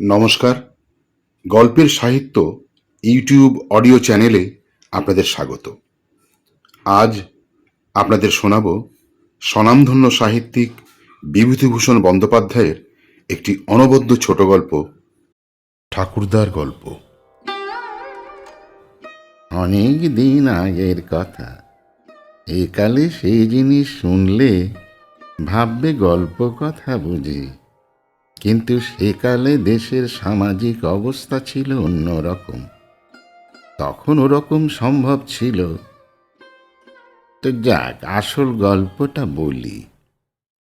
নমস্কার। গল্পের সাহিত্য ইউটিউব অডিও চ্যানেলে আপনাদের স্বাগত। আজ আপনাদের শোনাব স্বনামধন্য সাহিত্যিক বিভূতিভূষণ বন্দ্যোপাধ্যায়ের একটি অনবদ্য ছোট গল্প, ঠাকুরদার গল্প। অনেক দিন আগের কথা, একালে সেই জিনিস শুনলে ভাববে গল্প কথা বুঝি, কিন্তু সেকালে দেশের সামাজিক অবস্থা ছিল অন্যরকম। তখন ওরকম সম্ভব ছিল। তো যাক, আসল গল্পটা বলি।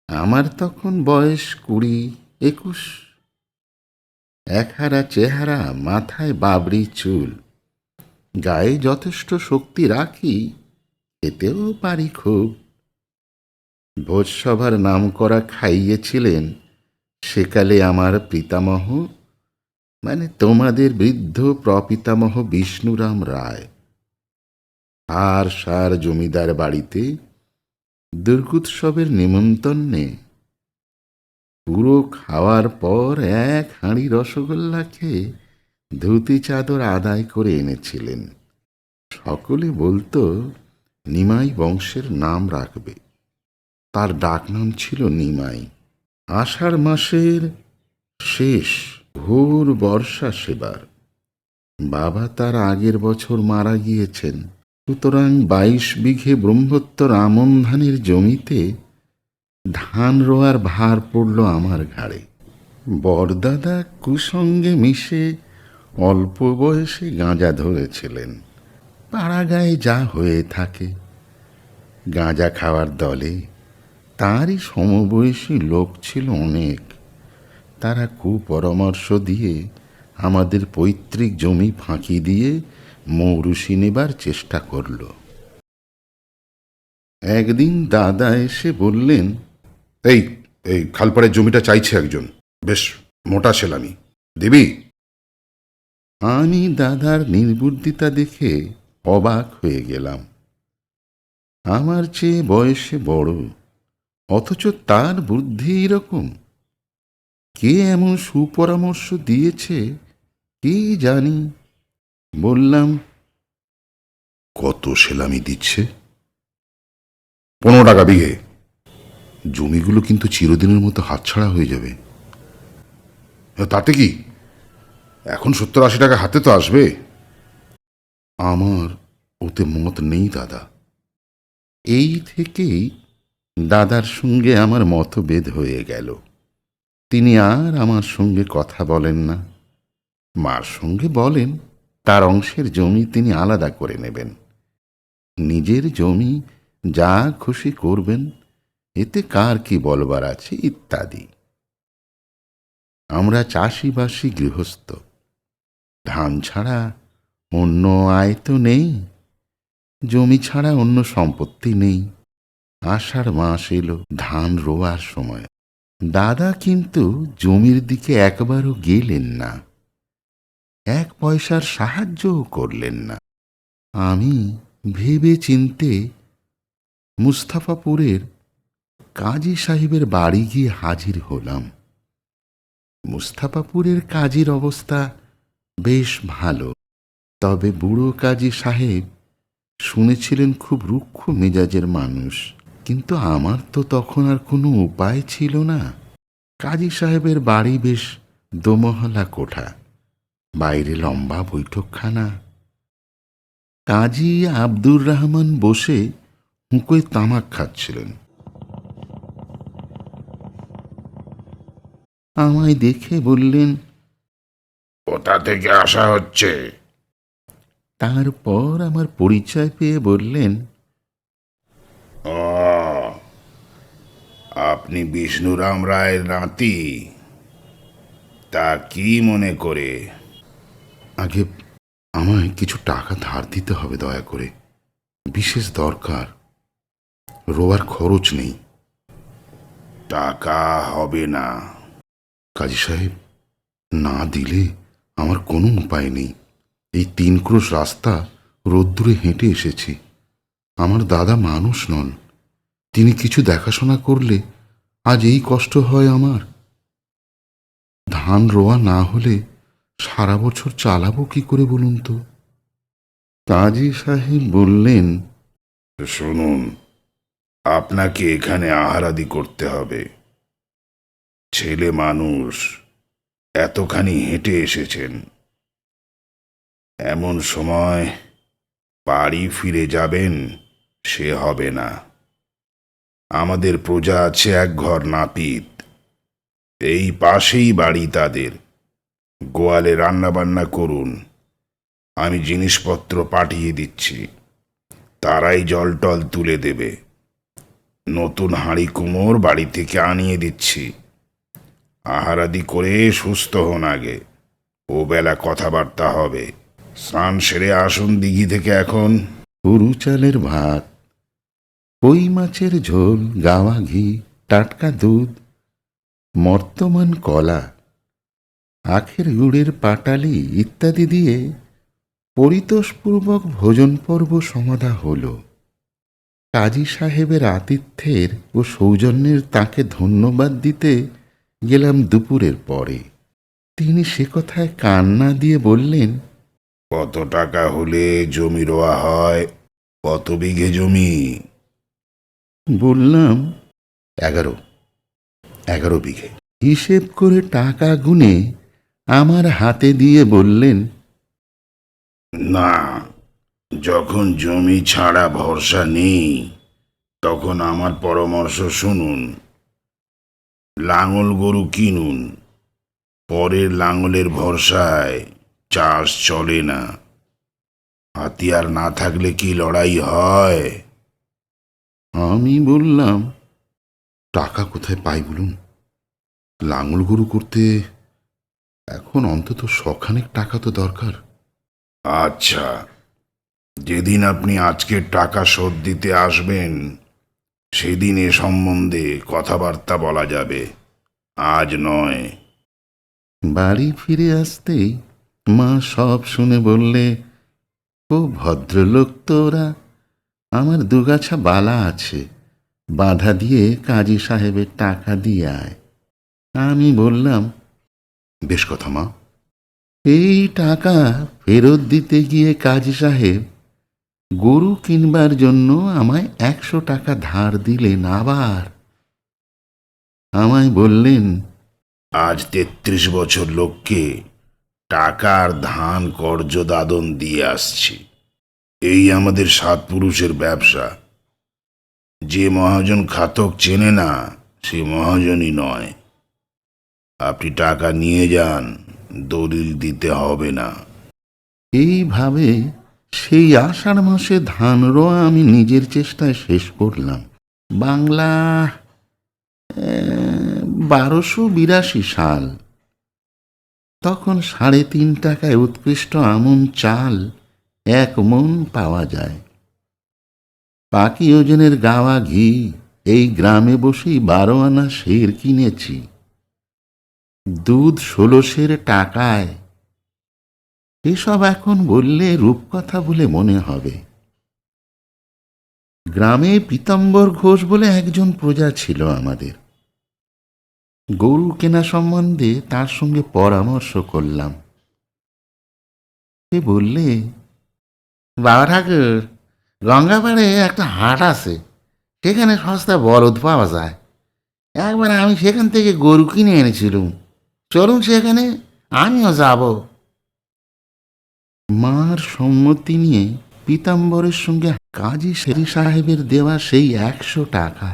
আমার তখন বয়স 20-21। একহারা চেহারা, মাথায় বাবরি চুল, গায়ে যথেষ্ট শক্তি রাখি, এতেও পারি খুব। ভোজসভার নাম করা খাইয়েছিলেন সেকালে আমার পিতামহ, মানে তোমাদের বৃদ্ধ প্রপিতামহ বিষ্ণুরাম রায়। আর সার জমিদার বাড়িতে দুর্গোৎসবের নিমন্ত্রণে পুরো খাওয়ার পর এক হাঁড়ি রসগোল্লা খেয়ে ধুতি চাদর আদায় করে এনেছিলেন। সকলে বলতো নিমাই বংশের নাম রাখবে। তার ডাকনাম ছিল নিমাই। আষাঢ় মাসের শেষ, ঘোর বর্ষা সেবার। বাবা তার আগের বছর মারা গিয়েছেন, সুতরাং 22 বিঘে ব্রহ্মোত্তর আমন ধানের জমিতে ধান রোয়ার ভার পড়ল আমার ঘাড়ে। বরদাদা কুসঙ্গে মিশে অল্প বয়সে গাঁজা ধরেছিলেন। পাড়া গায়ে যা হয়ে থাকে, গাঁজা খাওয়ার দলে তারই সমবয়সী লোক ছিল অনেক। তারা কুপরামর্শ দিয়ে আমাদের পৈতৃক জমি ফাঁকি দিয়ে মৌরুষি নেবার চেষ্টা করল। একদিন দাদা এসে বললেন, এই এই খালপাড়ের জমিটা চাইছে একজন, বেশ মোটা সেলামি, দিবি? আমি দাদার নির্বুদ্ধিতা দেখে অবাক হয়ে গেলাম। আমার চেয়ে বয়সে বড়, অথচ তার বুদ্ধি এরকম। কে এমন সুপরামর্শ দিয়েছে কি জানি। বললাম, কত সেলামি দিচ্ছে? 15 টাকা বিঘে। জমিগুলো কিন্তু চিরদিনের মতো হাতছাড়া হয়ে যাবে। তাতে কি, এখন 70-80 টাকা হাতে তো আসবে। আমার ওতে মত নেই দাদা। এই থেকেই দাদার সঙ্গে আমার মতভেদ হয়ে গেল। তিনি আর আমার সঙ্গে কথা বলেন না। মার সঙ্গে বলেন, তার অংশের জমি তিনি আলাদা করে নেবেন, নিজের জমি যা খুশি করবেন, এতে কার কি বলবার আছে ইত্যাদি। আমরা চাষিবাসী গৃহস্থ, ধান ছাড়া অন্য আয় তো নেই, জমি ছাড়া অন্য সম্পত্তি নেই। আষাঢ় মাস এলো, ধান রোয়ার সময়। দাদা কিন্তু জমির দিকে একবারও গেলেন না, 1 পয়সার সাহায্যও করলেন না। আমি ভেবে চিনতে মুস্তাফাপুরের কাজী সাহেবের বাড়ি গিয়ে হাজির হলাম। মুস্তাফাপুরের কাজীর অবস্থা বেশ ভালো, তবে বুড়ো কাজী সাহেব শুনেছিলেন খুব রুক্ষ মেজাজের মানুষ। কিন্তু আমার তো তখন আর কোনো উপায় ছিল না। কাজী সাহেবের বাড়ি বেশ দোমহলা কোঠা, বাইরে লম্বা বৈঠকখানা। কাজী আব্দুর রহমান বসে হুঁকোয় তামাক খাচ্ছিলেন। আমায় দেখে বললেন, কোথা থেকে আসা হচ্ছে? তারপর আমার পরিচয় পেয়ে বললেন, ও, আপনি বিষ্ণুরাম রায়ের নাতি। তা কি মনে করে? আগে আমায় কিছু টাকা ধার দিতে হবে দয়া করে, বিশেষ দরকার, রোয়ার খরচ নেই। টাকা হবে না কাজী সাহেব, না দিলে আমার কোনো উপায় নেই। এই 3 ক্রোশ রাস্তা রোদ্দুরে হেঁটে এসেছি। আমার দাদা মানুষ নন, তিনি কিছু দেখাশোনা করলে আজ এই কষ্ট হয় আমার। ধান রোয়া না হলে সারা বছর চালাবো কি করে বলুন তো? কাজী সাহেব বললেন, শুনুন, আপনাকে এখানে আহারাদি করতে হবে। ছেলে মানুষ, এতখানি হেঁটে এসেছেন, এমন সময় বাড়ি ফিরে যাবেন সে হবে না। আমাদের প্রজা আছে এক ঘর নাপিত, এই পাশেই বাড়ি তাদের। গোয়ালে রান্নাবান্না করুন, আমি জিনিসপত্র পাঠিয়ে দিচ্ছি, তারাই জল টল তুলে দেবে। নতুন হাঁড়ি কুমোর বাড়ি থেকে আনিয়ে দিচ্ছি। আহারাদি করে সুস্থ হন আগে, ও বেলা কথাবার্তা হবে। স্নান সেরে আসুন দিঘি থেকে এখন। গরু চালের ভাত, কই মাছের ঝোল, গাওয়া ঘি, টাটকা দুধ, মর্তমান কলা, আখের গুড়ের পাটালি ইত্যাদি দিয়ে পরিতোষপূর্বক ভোজন পর্ব সমাধা হল। কাজী সাহেবের আতিথ্যের ও সৌজন্যের তাকে ধন্যবাদ দিতে গেলাম দুপুরের পরে। তিনি সে কথায় কান না দিয়ে বললেন, কত টাকা হলে জমি রোয়া হয়? কত বিঘে জমি? বললাম, 11 বিঘে। হিসেব করে টাকা গুনে আমার হাতে দিয়ে বললেন, না, যখন জমি ছাড়া ভরসা নেই তখন আমার পরামর্শ শুনুন। লাঙল গরু কিনুন, পরের লাঙলের ভরসায় চাষ চলে না। হাতিয়ার না থাকলে কি লড়াই হয়? আমি বললাম, টাকা কোথায় পাই বলুন? লাঙল গরু করতে এখন অন্তত শখানেক টাকা তো দরকার। আচ্ছা, যেদিন আপনি আজকের টাকা শোধ দিতে আসবেন সেদিন এ সম্বন্ধে কথাবার্তা বলা যাবে, আজ নয়। বাড়ি ফিরে আসতেই মা সব শুনে বললে, ও ভদ্রলোক তো ওরা, আমার দুগাছা বালা আছে, বাধা দিয়ে কাজী সাহেবের টাকা দিয়ে আয়। আমি বললাম, বেশ কথা মা। এই টাকা ফেরত দিতে গিয়ে কাজী সাহেব গরু কিনবার জন্য আমায় 100 টাকা ধার দিলেন। আবার আমায় বললেন, আজ 33 বছর লোককে টাকা আর ধান কর্জ দাদন দিয়ে আসছি। এই আমাদের 7 পুরুষের ব্যবসা। যে মহাজন খাতক চেনে না সে মহাজনই নয়। আপনি টাকা নিয়ে যান, দলিল দিতে হবে না। এইভাবে সেই আষাঢ় মাসে ধান রোয়া আমি নিজের চেষ্টায় শেষ করলাম। বাংলা 1282 সাল। তখন 3.5 টাকায় উৎকৃষ্ট আমন চাল 1 মণ পাওয়া যায়। পাকি ওজনের গাওয়া ঘি এই গ্রামে বসেই 12 আনা সের কিনেছি। দুধ 16 টাকায়। এসব এখন বললে রূপকথা বলে মনে হবে। গ্রামে পীতাম্বর ঘোষ বলে একজন প্রজা ছিল আমাদের। গরু কেনা সম্বন্ধে তার সঙ্গে পরামর্শ করলাম। সে বললে, বাবা ঠাকুর, গঙ্গাপাড়ে একটা হাট আছে, সেখানে সস্তা বলদ পাওয়া যায়। একবার আমি সেখান থেকে গরু কিনে এনেছিলুম, চলুন সেখানে, আমিও যাব। মার সম্মতি নিয়ে পীতাম্বরের সঙ্গে কাজী সাহেবের দেওয়া সেই 100 টাকা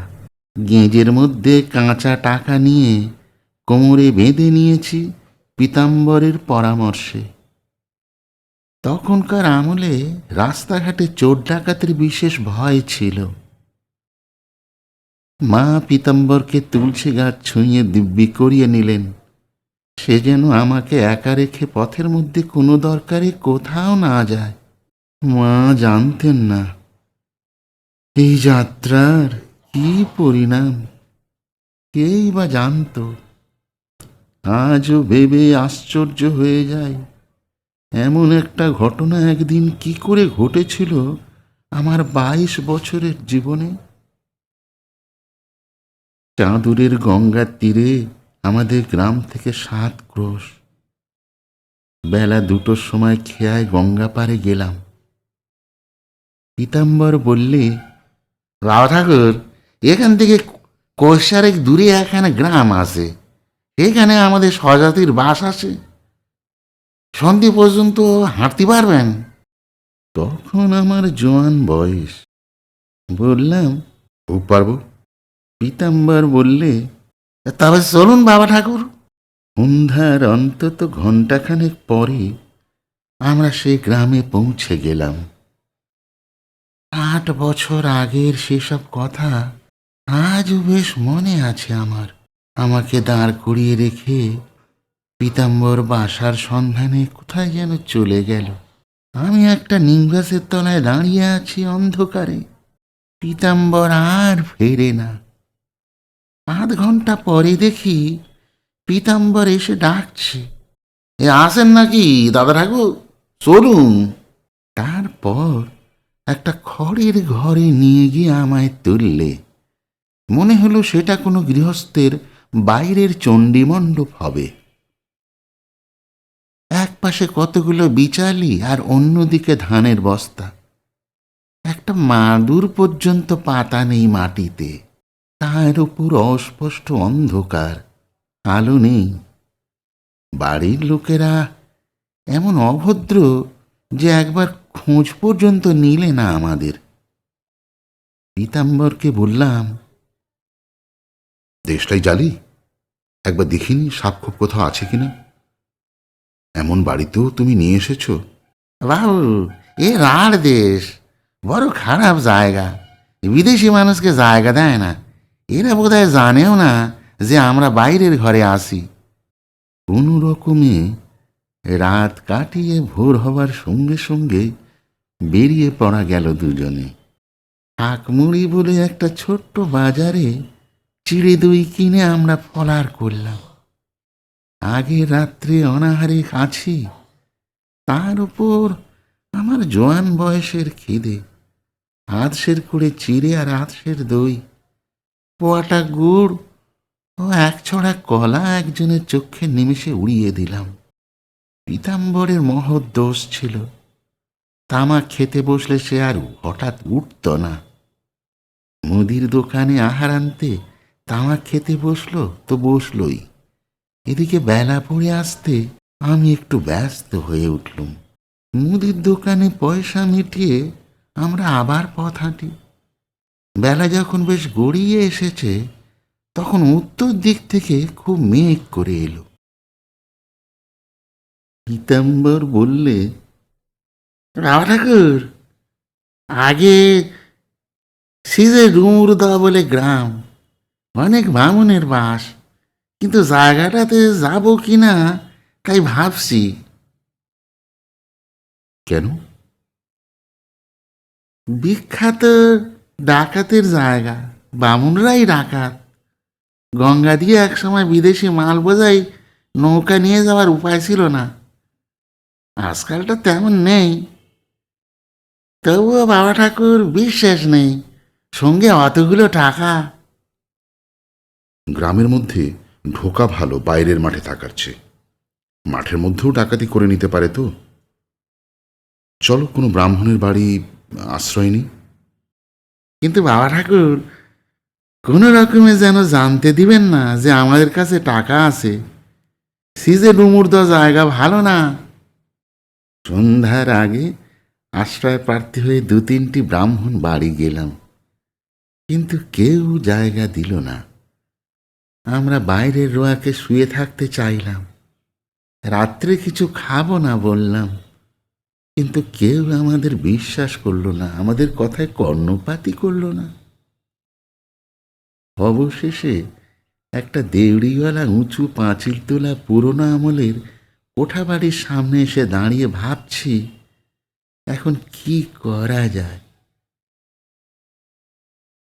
গেঁজের মধ্যে কাঁচা টাকা নিয়ে কোমরে বেঁধে নিয়েছি পীতাম্বরের পরামর্শে। তখনকার আমলে রাস্তাঘাটে চোর ডাকাতের বিশেষ ভয় ছিল। মা পীতাম্বরকে তুলসী গাছ ছুঁয়ে দিব্যি করিয়ে নিলেন। সে যেন আমাকে একা রেখে পথের মধ্যে কোনো দরকারে কোথাও না যায়। মা জানতেন না এই যাত্রার কি পরিণাম, কেই বা জানত। আজও ভেবে আশ্চর্য হয়ে যায়, এমন একটা ঘটনা একদিন কি করে ঘটেছিল আমার 22 বছরের জীবনে। চাঁদুরের গঙ্গার তীরে আমাদের গ্রাম থেকে 7 ক্রোশ। বেলা 2টোর সময় খেয়ায় গঙ্গা পাড়ে গেলাম। পীতাম্বর বললে, বাবা ঠাকুর, এখান থেকে কোষারেক দূরে এখানে গ্রাম আছে, এখানে আমাদের স্বজাতির বাস আছে, সন্ধে পর্যন্ত হাঁটতে পারবেন? তখন আমার জোয়ান বয়স। বললাম, খুব পারবো। পীতাম্বর বললে, তবে চলুন বাবা ঠাকুর। সন্ধ্যার অন্তত ঘণ্টাখানেক পরে আমরা সে গ্রামে পৌঁছে গেলাম। 8 বছর আগের সেসব কথা আজও বেশ মনে আছে আমার। আমাকে দাঁড় করিয়ে রেখে পীতাম্বর বাসার সন্ধানে কোথায় যেন চলে গেল। আমি একটা নিমগাছের তলায় দাঁড়িয়ে আছি অন্ধকারে। পীতাম্বর আর ফেরে না। আধ ঘন্টা পরে দেখি পীতাম্বর এসে ডাকছে, এ আসেন নাকি দাদা ঠাকুর, চলুন। তারপর একটা খড়ের ঘরে নিয়ে গিয়ে আমায় তুললে। মনে হলো সেটা কোনো গৃহস্থের বাইরের চণ্ডীমণ্ডপ হবে। এক পাশে কতগুলো বিচালি আর অন্যদিকে ধানের বস্তা। একটা মাদুর পর্যন্ত পাতা নেই মাটিতে। তার উপর অস্পষ্ট অন্ধকার, আলো নেই। বাড়ির লোকেরা এমন অভদ্র যে একবার খোঁজ পর্যন্ত নিলে না আমাদের। পীতাম্বরকে বললাম, দেশটাই জালি, একবার দেখিনি সাপ খোপ কোথাও আছে কিনা। এমন বাড়িতেও তুমি নিয়ে এসেছো? বাবু, এ রাঢ় দেশ, বড় খারাপ জায়গা। বিদেশি মানুষকে জায়গা দেয় না। এরা বোধহয় জানেও না যে আমরা বাইরের ঘরে আসি। কোনো রকমে রাত কাটিয়ে ভোর হবার সঙ্গে সঙ্গে বেরিয়ে পড়া গেল দুজনে। শাকমুড়ি বলে একটা ছোট্ট বাজারে চিড়ে দই কিনে আমরা ফলার করলাম। আগে রাত্রে অনাহারে আছি, তার উপর আমার জোয়ান বয়সের খিদে। আধশের করে চিড়ে আর আধশের দই, পোয়াটা গুড় ও 1 ছড়া কলা একজনের চোখে নিমেষে উড়িয়ে দিলাম। পীতাম্বরের মহৎ দোষ ছিল, তামাক খেতে বসলে সে আর হঠাৎ উঠত না। মুদির দোকানে আহার আনতে তামাক খেতে বসলো তো বসলই। এদিকে বেলা পড়ে আসতে আমি একটু ব্যস্ত হয়ে উঠলুম। মুদির দোকানে পয়সা মিটিয়ে আমরা আবার পথ হাঁটি। বেলা যখন বেশ গড়িয়ে এসেছে, তখন উত্তর দিক থেকে খুব মেঘ করে এলো। পীতাম্বর বললে, বাবা ঠাকুর, আগে সিজে ডুমুরদা বলে গ্রাম, অনেক বামুনের বাস, কিন্তু জায়গাটাতে যাব কিনা তাই ভাবছি। কেন? বিখ্যাত ডাকাতের জায়গা, বামুনরাই ডাকাত। গঙ্গা দিয়ে একসময় বিদেশি মাল বোঝাই নৌকা নিয়ে যাওয়ার উপায় ছিল না। আজকালটা তেমন নেই। তবুও বাবা ঠাকুর বিশ্বাস নেই, সঙ্গে অতগুলো টাকা। গ্রামের মধ্যে ঢোকা ভালো বাইরের মাঠে থাকার চেয়ে। মাঠের মধ্যেও ডাকাতি করে নিতে পারে তো। চলো কোনো ব্রাহ্মণের বাড়ি আশ্রয় নিই। কিন্তু বাবা ঠাকুর, কোনো রকমে যেন জানতে দিবেন না যে আমাদের কাছে টাকা আছে। সিজে ডুমুরদ জায়গা ভালো না। সন্ধ্যার আগে আশ্রয় প্রার্থী হয়ে 2-3টি ব্রাহ্মণ বাড়ি গেলাম, কিন্তু কেউ জায়গা দিল না। আমরা বাইরের রোয়াকে শুয়ে থাকতে চাইলাম, রাত্রে কিছু খাবো না বললাম, কিন্তু কেউ আমাদের বিশ্বাস করলো না, আমাদের কথায় কর্ণপাতই করলো না। অবশেষে একটা দেউড়িওয়ালা উঁচু পাঁচিল তোলা পুরোনো আমলের কোঠাবাড়ির সামনে এসে দাঁড়িয়ে ভাবছি এখন কি করা যায়।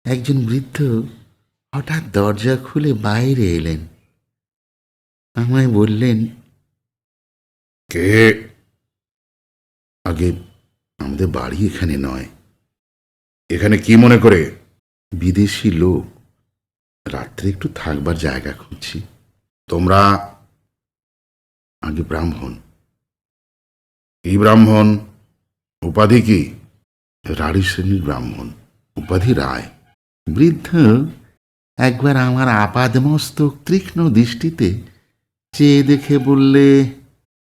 একজন বৃদ্ধ হঠাৎ দরজা খুলে বাইরে এলেন। আমায় বললেন, কে? আগে আমাদের বাড়ি এখানে নয়। এখানে কি মনে করে? বিদেশি লোক, রাত্রে একটু থাকবার জায়গা খুঁজছি। তোমরা আগে ব্রাহ্মণ। কি ব্রাহ্মণ? উপাধি কি? রাঢ়ী শ্রেণীর ব্রাহ্মণ, উপাধি রায়। বৃদ্ধ একবার আমার আপাদমস্তক তীক্ষ্ণ দৃষ্টিতে চেয়ে দেখে বললে,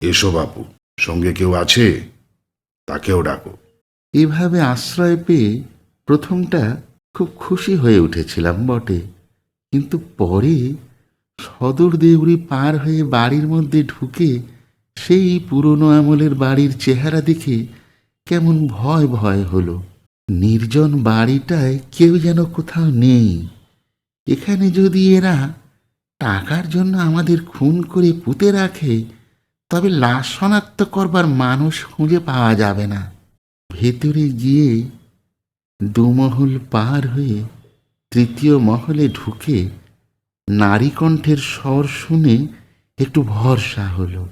এসো বাপু, সঙ্গে কেউ আছে? তাকেও ডাকো। এভাবে আশ্রয় পেয়ে প্রথমটা খুব খুশি হয়ে উঠেছিলাম বটে, কিন্তু পরে সদর দেউড়ি পার হয়ে বাড়ির মধ্যে ঢুকে সেই পুরনো আমলের বাড়ির চেহারা দেখে কেমন ভয় ভয় হলো। নির্জন বাড়িটায় কেউ যেন কোথাও নেই। এখানে যদি এরা টাকার জন্য আমাদের খুন করে পুঁতে রাখে, তবে লাশ শনাক্ত করবার মানুষ খুঁজে পাওয়া যাবে না। ভেতরে গিয়ে দুমহল পার হয়ে তৃতীয় মহলে ঢুকে নারী কণ্ঠের স্বর শুনে একটু ভরসা হলো।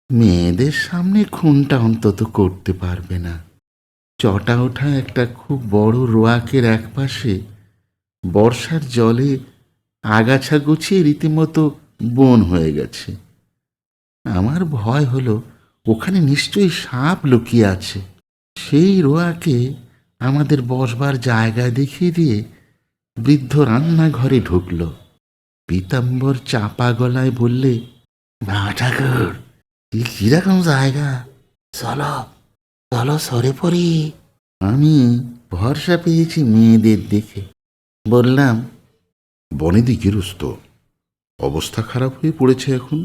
মেয়েদের সামনে খুনটা অন্তত করতে পারবে না। চটা ওঠা একটা খুব বড় রোয়াকের একপাশে বর্ষার জলে আগাছা গুছিয়ে রীতিমতো বন হয়ে গেছে। আমার ভয় হলো ওখানে নিশ্চয়ই সাপ লুকিয়ে আছে। সেই রোয়াকে আমাদের বসবার জায়গা দেখিয়ে দিয়ে বৃদ্ধ রান্নাঘরে ঢুকল। পীতাম্বর চাপা গলায় বললে, না ঠাকুর, কিরকম জায়গা, চলো চলো সরে পড়ি। আমি ভরসা পেয়েছি মেয়েদের দেখে বললাম, বনেদি গেরস্ত, অবস্থা খারাপ হয়ে পড়েছে এখন,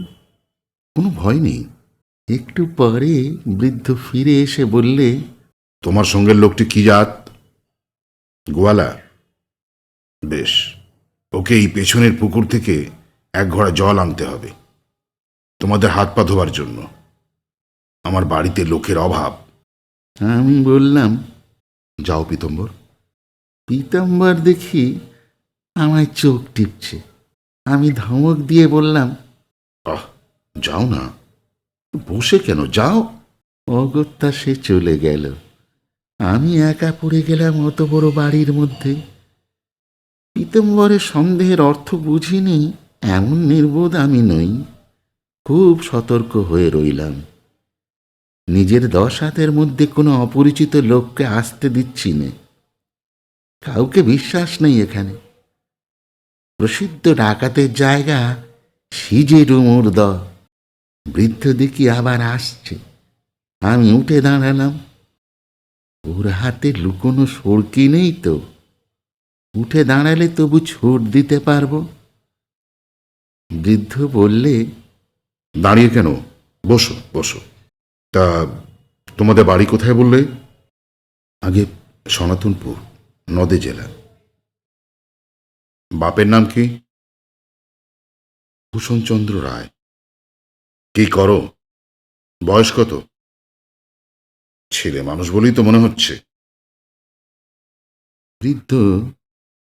কোনো ভয় নেই। একটু পরে বৃদ্ধ ফিরে এসে বললে, তোমার সঙ্গের লোকটি কি জাত? গোয়ালা? বেশ, ওকে এই পেছনের পুকুর থেকে এক ঘড়া জল আনতে হবে তোমাদের হাত পা ধোবার জন্য। আমার বাড়িতে লোকের অভাব। আমি বললাম, যাও পীতম্বর। পীতাম্বর দেখি আমায় চোখ টিপছে। আমি ধমক দিয়ে বললাম, আহ, যাও না, বসে কেন, যাও। অগত্যা সে চলে গেল। আমি একা পড়ে গেলাম অত বড় বাড়ির মধ্যে। পীতাম্বরের সন্দেহের অর্থ বুঝিনি এমন নির্বোধ আমি নই। খুব সতর্ক হয়ে রইলাম। নিজের 10 হাতের মধ্যে কোনো অপরিচিত লোককে আসতে দিচ্ছি নে। কাউকে বিশ্বাস নেই এখানে। প্রসিদ্ধ ডাকাতের জায়গা সিজে ডুমুর দ। বৃদ্ধ দেখি আবার আসছে। আমি উঠে দাঁড়ালাম। ওর হাতে লুকোনো সড়কি নেই তো, উঠে দাঁড়ালে তবু ছুট দিতে পারবো। বৃদ্ধ বললে, দাঁড়িয়ে কেন, বসো বসো। তা তোমাদের বাড়ি কোথায় বললে? আগে সনাতনপুর, নদে জেলা। বাপের নাম কি? ভূষণচন্দ্র রায়। কি করো? বয়স কত? ছেলে মানুষ বলেই তো মনে হচ্ছে। বৃদ্ধ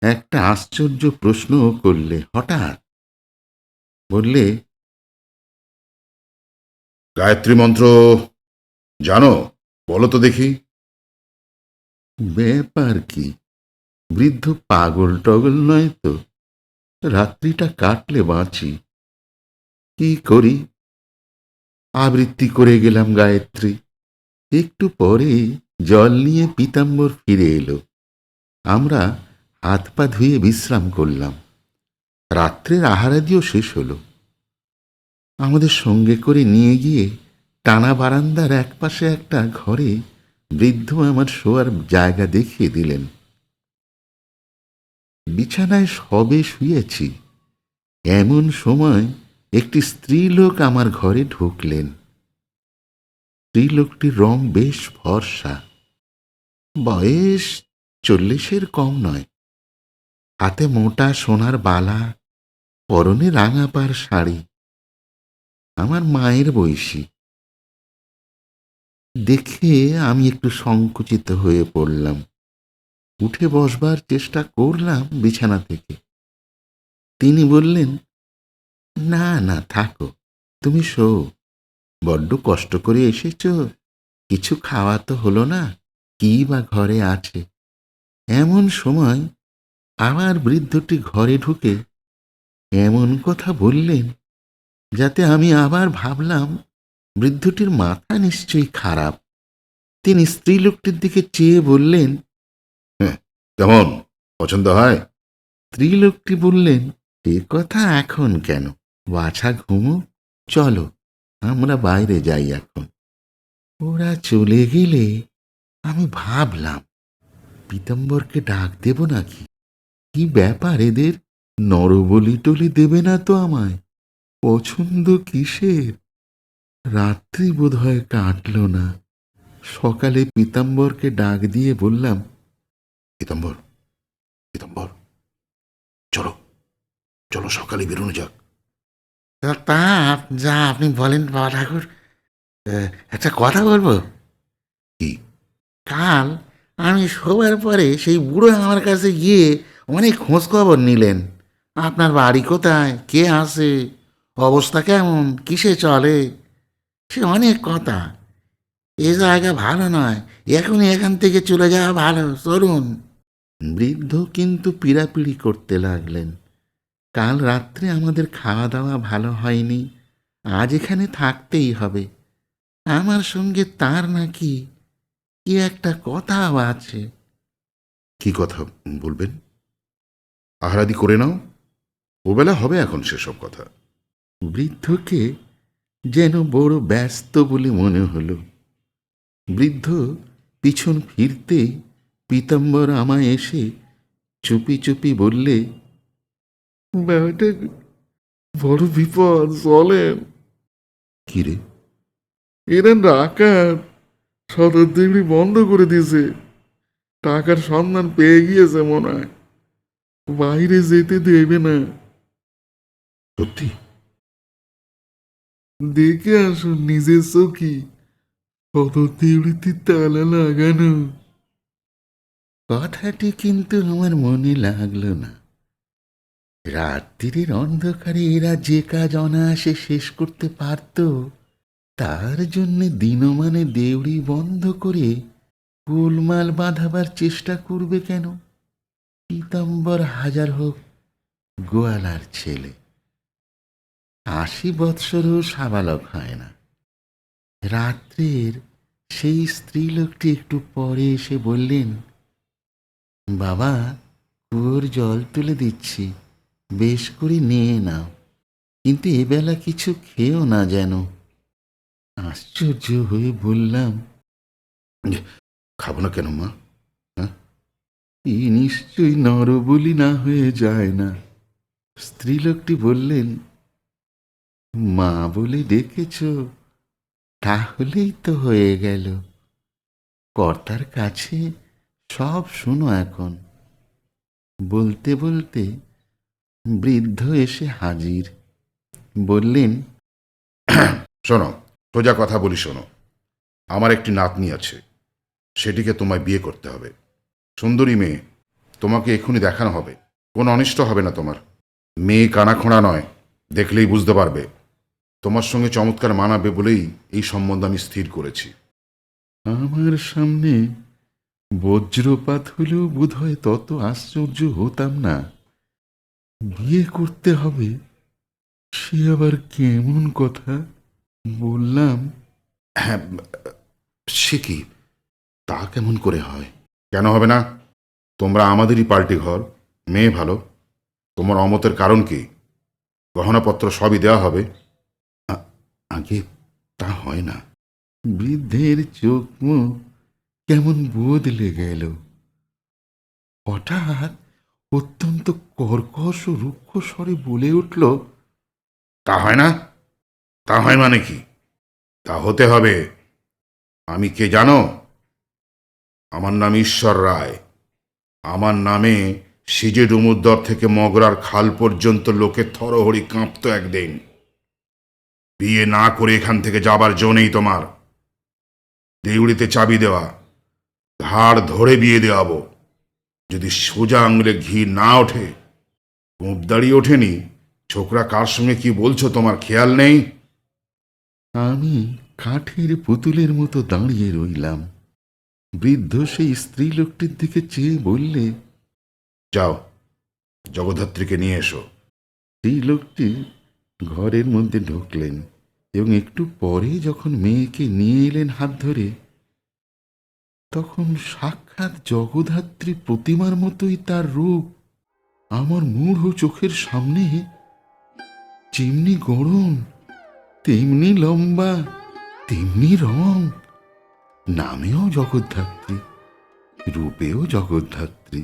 একটা আশ্চর্য প্রশ্ন করলে হঠাৎ। বললে, গায়ত্রী মন্ত্র জানো? বলো তো দেখি। ব্যাপার কি? বৃদ্ধ পাগল টগল নয় তো? রাত্রিটা কাটলে বাঁচি। কি করি? আবৃত্তি করে গেলাম গায়ত্রী। একটু পরে জল নিয়ে পীতাম্বর ফিরে এলো। আমরা হাত পা ধুয়ে বিশ্রাম করলাম। রাত্রের আহারাদিও শেষ হলো। আমাদের সঙ্গে করে নিয়ে গিয়ে টানা বারান্দার একপাশে একটা ঘরে বৃদ্ধ আমার শোয়ার জায়গা দেখিয়ে দিলেন। বিছানায় সবে শুয়েছি, এমন সময় একটি স্ত্রীলোক আমার ঘরে ঢুকলেন। স্ত্রীলোকটির রং বেশ ফর্সা, বয়স 40-এর কম নয়। হাতে মোটা সোনার বালা, পরনে রাঙাপাড় শাড়ি। আমার মায়ের বয়সী। দেখে আমি একটু সংকুচিত হয়ে পড়লাম। উঠে বসবার চেষ্টা করলাম বিছানা থেকে। তিনি বললেন, না না, থাকো, তুমি শো। বড্ড কষ্ট করে এসেছ, কিছু খাওয়া তো হলো না, কি বা ঘরে আছে। এমন সময় আবার বৃদ্ধটি ঘরে ঢুকে এমন কথা বললেন, যাতে আমি আবার ভাবলাম বৃদ্ধটির মাথা নিশ্চয়ই খারাপ। তিনি স্ত্রীলোকটির দিকে চেয়ে বললেন, হ্যাঁ, কেমন পছন্দ হয়? স্ত্রীলোকটি বললেন, এ কথা এখন কেন? বাছা ঘুমুক, চলো আমরা বাইরে যাই এখন। ওরা চলে গেলে আমি ভাবলাম পীতাম্বরকে ডাক দেব নাকি। কি ব্যাপার এদের? নরবলি টলি দেবে না তো আমায়? পছন্দ কিসের? রাত্রি বোধহয় কাটল না। সকালে পীতাম্বরকে ডাক দিয়ে বললাম, পীতাম্বর, পীতাম্বর, চলো, চলো সকালে বেরোনো যাক। তা যা আপনি বলেন বাবা ঠাকুর। একটা কথা বলবো। কি? কাল আমি শোবার পরে সেই বুড়ো আমার কাছে গিয়ে অনেক খোঁজ খবর নিলেন। আপনার বাড়ি কোথায়, কে আসে, অবস্থা কেমন, কিসে চলে, সে অনেক কথা। এ জায়গা ভালো নয়, এখনই এখান থেকে চলে যাওয়া ভালো, চলুন। বৃদ্ধ কিন্তু পীড়াপিড়ি করতে লাগলেন। কাল রাত্রে আমাদের খাওয়া দাওয়া ভালো হয়নি, আজ এখানে থাকতেই হবে। আমার সঙ্গে তার নাকি কি একটা কথাও আছে। কি কথা বলবেন? আহারাদি করে নাও, ওবেলা হবে এখন সেসব কথা। বৃদ্ধকে যেন বড় ব্যস্ত বলে মনে হলো। বৃদ্ধ পিছন ফিরতে পীতাম্বর আমায় এসে চুপি চুপি বললে, ব্যাপারটা বড় বিপদ, চলেন। কি রে? এরা ডাকাত সদর দিবড়ি বন্ধ করে দিয়েছে। টাকার সন্ধান পেয়ে গিয়েছে মনে হয়, বাইরে যেতে দেবে না। সত্যি? দেখে আসুন নিজের চোখে, সদর দিবড়িতে তালা লাগানো। কথাটি কিন্তু আমার মনে লাগলো না। রাত্রির অন্ধকারে এরা যে কাজ অনায়াসে শেষ করতে পারত, তার জন্যে দিনমানে দেউড়ি বন্ধ করে গোলমাল বাঁধাবার চেষ্টা করবে কেন? পীতাম্বর হাজার হোক গোয়ালার ছেলে, 80 বৎসরও সাবালক হয় না। রাত্রের সেই স্ত্রীলোকটি একটু পরে এসে বললেন, বাবা, কুয়োর জল তুলে দিচ্ছি, বেশ করে নিয়ে নাও, কিন্তু এবেলা কিছু খেও না যেন। আশ্চর্য হয়ে বললাম, খাবো না কেন মা? হ্যাঁ? এই নিশ্চয়ই নরবলি না হয়ে যায় না। স্ত্রীলোকটি বললেন, মা বলে ডেকেছ, তাহলেই তো হয়ে গেল। কর্তার কাছে সব শোনো এখন। বলতে বলতে বৃদ্ধ এসে হাজির। বললেন, শোনো, সোজা কথা বলি শোনো। আমার একটি নাতনি আছে, সেটিকে তোমায় বিয়ে করতে হবে। সুন্দরী মেয়ে, তোমাকে এক্ষুনি দেখানো হবে, কোনো অনিষ্ট হবে না তোমার। মেয়ে কানাখোঁড়া নয়, দেখলেই বুঝতে পারবে। তোমার সঙ্গে চমৎকার মানাবে বলেই এই সম্বন্ধ আমি স্থির করেছি। আমার সামনে বজ্রপাত হলেও বোধহয় তত আশ্চর্য হতাম না। বিয়ে করতে হবে, সে আবার কেমন কথা? বললাম, হ্যাঁ, সে কি? তা কেমন করে হয়? কেন হবে না? তোমরা আমাদেরই পাল্টি ঘর, মেয়ে ভালো। তোমার অমতের কারণ কি? গহনাপত্র সবই দেওয়া হবে। আগে তা হয় না। বৃদ্ধের চোখ মুখ কেমন বদলে গেল। হঠাৎ অত্যন্ত কর্কশ ও রুক্ষ স্বরে বলে উঠল, তা হয় না? তা হয় মানে কি? তা হতে হবে। আমি কে জানো? আমার নাম ঈশ্বর রায়। আমার নামে সিজে ডুমুরদর থেকে মগরার খাল পর্যন্ত লোকের থরহরি কাঁপত একদিন। বিয়ে না করে এখান থেকে যাবার জো নেই তোমার। দেউড়িতে চাবি দেওয়া, ঘাড় ধরে বিয়ে দেওয়াবো। যদি সোজা আঙুলে ঘি না ওঠে, গোঁপ দাঁড়িয়ে ওঠেনি, ছোকরা কার সঙ্গে কি বলছো তোমার খেয়াল নেই? আমি কাঠের পুতুলের মতো দাঁড়িয়ে রইলাম। বৃদ্ধ সেই স্ত্রীলোকটির দিকে চেয়ে বললে, যাও, জগদ্ধাত্রীকে নিয়ে এসো। স্ত্রীলোকটি ঘরের মধ্যে ঢুকলেন এবং একটু পরে যখন মেয়েকে নিয়ে এলেন হাত ধরে, তখন সাক্ষাৎ জগদ্ধাত্রী প্রতিমার মতোই তার রূপ আমার মূঢ় চোখের সামনে। যেমনি গড়ন, তেমনি লম্বা, তেমনি রং। নামেও জগদ্ধাত্রী, রূপেও জগদ্ধাত্রী,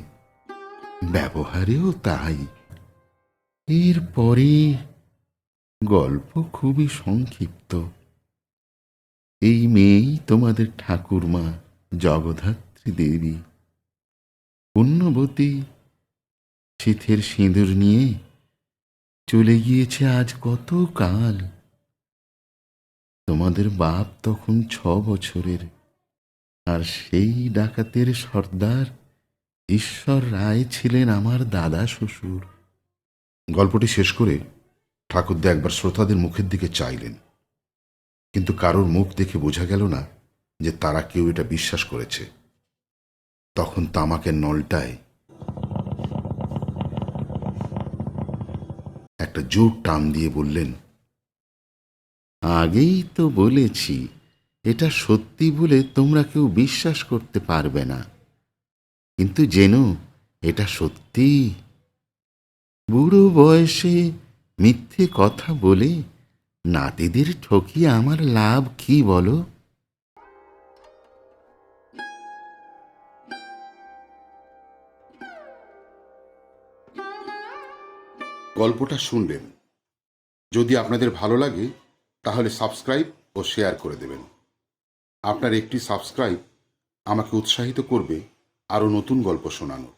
ব্যবহারেও তাই। এরপরে গল্প খুবই সংক্ষিপ্ত। এই মেয়েই তোমাদের ঠাকুরমা জগদ্ধাত্রী দেবী। পুণ্যবতী শীতের সিঁদুর নিয়ে চলে গিয়েছে আজ কত কাল। তোমাদের বাপ তখন 6 বছরের, আর সেই ডাকাতের সর্দার ঈশ্বর রায় ছিলেন আমার দাদা শ্বশুর। গল্পটি শেষ করে ঠাকুরদা একবার শ্রোতাদের মুখের দিকে চাইলেন, কিন্তু কারোর মুখ দেখে বোঝা গেল না যে তারা কেউ এটা বিশ্বাস করেছে। তখন তামাকের নলটায় একটা জোর টান দিয়ে বললেন, আগেই তো বলেছি, এটা সত্যি বলে তোমরা কেউ বিশ্বাস করতে পারবে না, কিন্তু যেন এটা সত্যি। বুড়ো বয়সে মিথ্যে কথা বলে নাতিদের ঠকিয়ে আমার লাভ কি বলো? গল্পটা শুনলেন। যদি আপনাদের ভালো লাগে তাহলে সাবস্ক্রাইব ও শেয়ার করে দেবেন। আপনার একটি সাবস্ক্রাইব আমাকে উৎসাহিত করবে আরও নতুন গল্প শোনানোর।